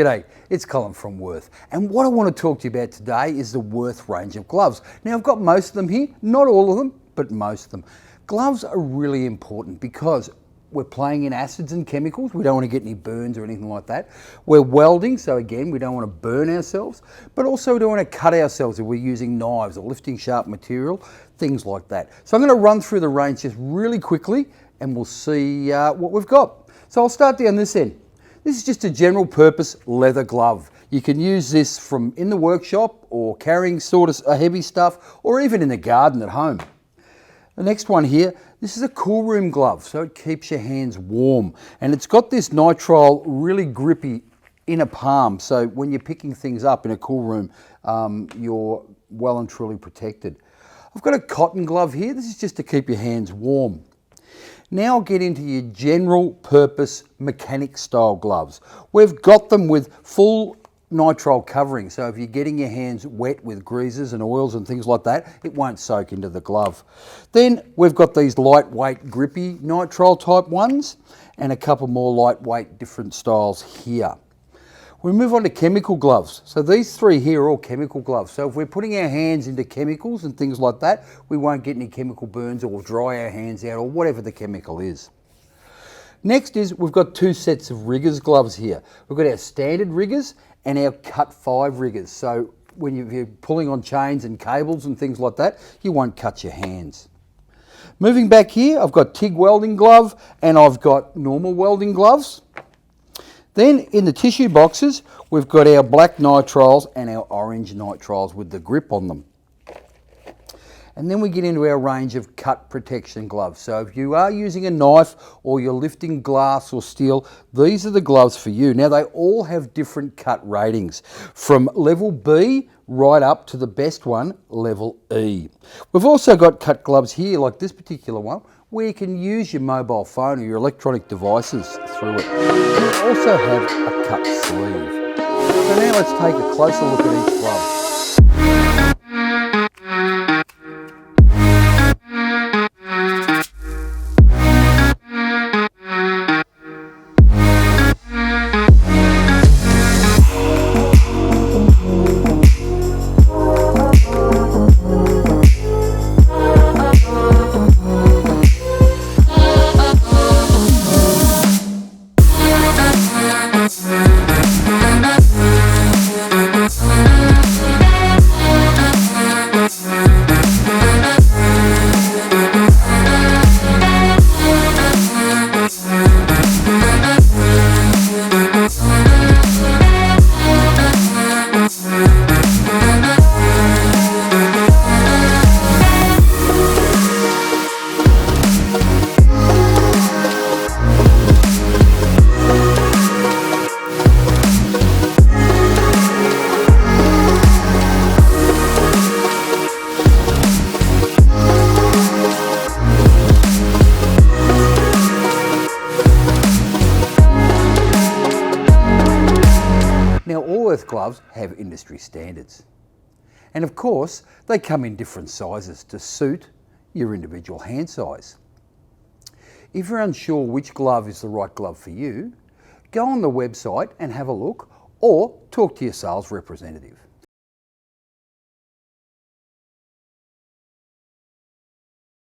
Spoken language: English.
G'day, it's Colin from Wurth, and what I want to talk to you about today is the Wurth range of gloves. Now I've got most of them here, not all of them, but most of them. Gloves are really important because we're playing in acids and chemicals. We don't want to get any burns or anything like that. We're welding, so again, we don't want to burn ourselves, but also we don't want to cut ourselves if we're using knives or lifting sharp material, things like that. So I'm going to run through the range just really quickly and we'll see what we've got. So I'll start down this end. This is just a general purpose leather glove. You can use this from in the workshop or carrying sort of heavy stuff or even in the garden at home. The next one here, this is a cool room glove, so it keeps your hands warm. And it's got this nitrile really grippy inner palm, so when you're picking things up in a cool room, you're well and truly protected. I've got a cotton glove here. This is just to keep your hands warm. Now I'll get into your general purpose mechanic style gloves. We've got them with full nitrile covering, so if you're getting your hands wet with greases and oils and things like that, it won't soak into the glove. Then we've got these lightweight grippy nitrile type ones and a couple more lightweight different styles here. We move on to chemical gloves. So these three here are all chemical gloves. So if we're putting our hands into chemicals and things like that, we won't get any chemical burns or dry our hands out or whatever the chemical is. Next is we've got two sets of riggers gloves here. We've got our standard riggers and our cut 5 riggers. So when you're pulling on chains and cables and things like that, you won't cut your hands. Moving back here, I've got TIG welding glove and I've got normal welding gloves. Then in the tissue boxes, we've got our black nitriles and our orange nitriles with the grip on them. And then we get into our range of cut protection gloves. So if you are using a knife or you're lifting glass or steel, these are the gloves for you. Now they all have different cut ratings from level B right up to the best one, level E. We've also got cut gloves here like this particular one where you can use your mobile phone or your electronic devices through it. We also have a cut sleeve. So now let's take a closer look at each glove. Now all Wurth gloves have industry standards. And of course, they come in different sizes to suit your individual hand size. If you're unsure which glove is the right glove for you, go on the website and have a look or talk to your sales representative.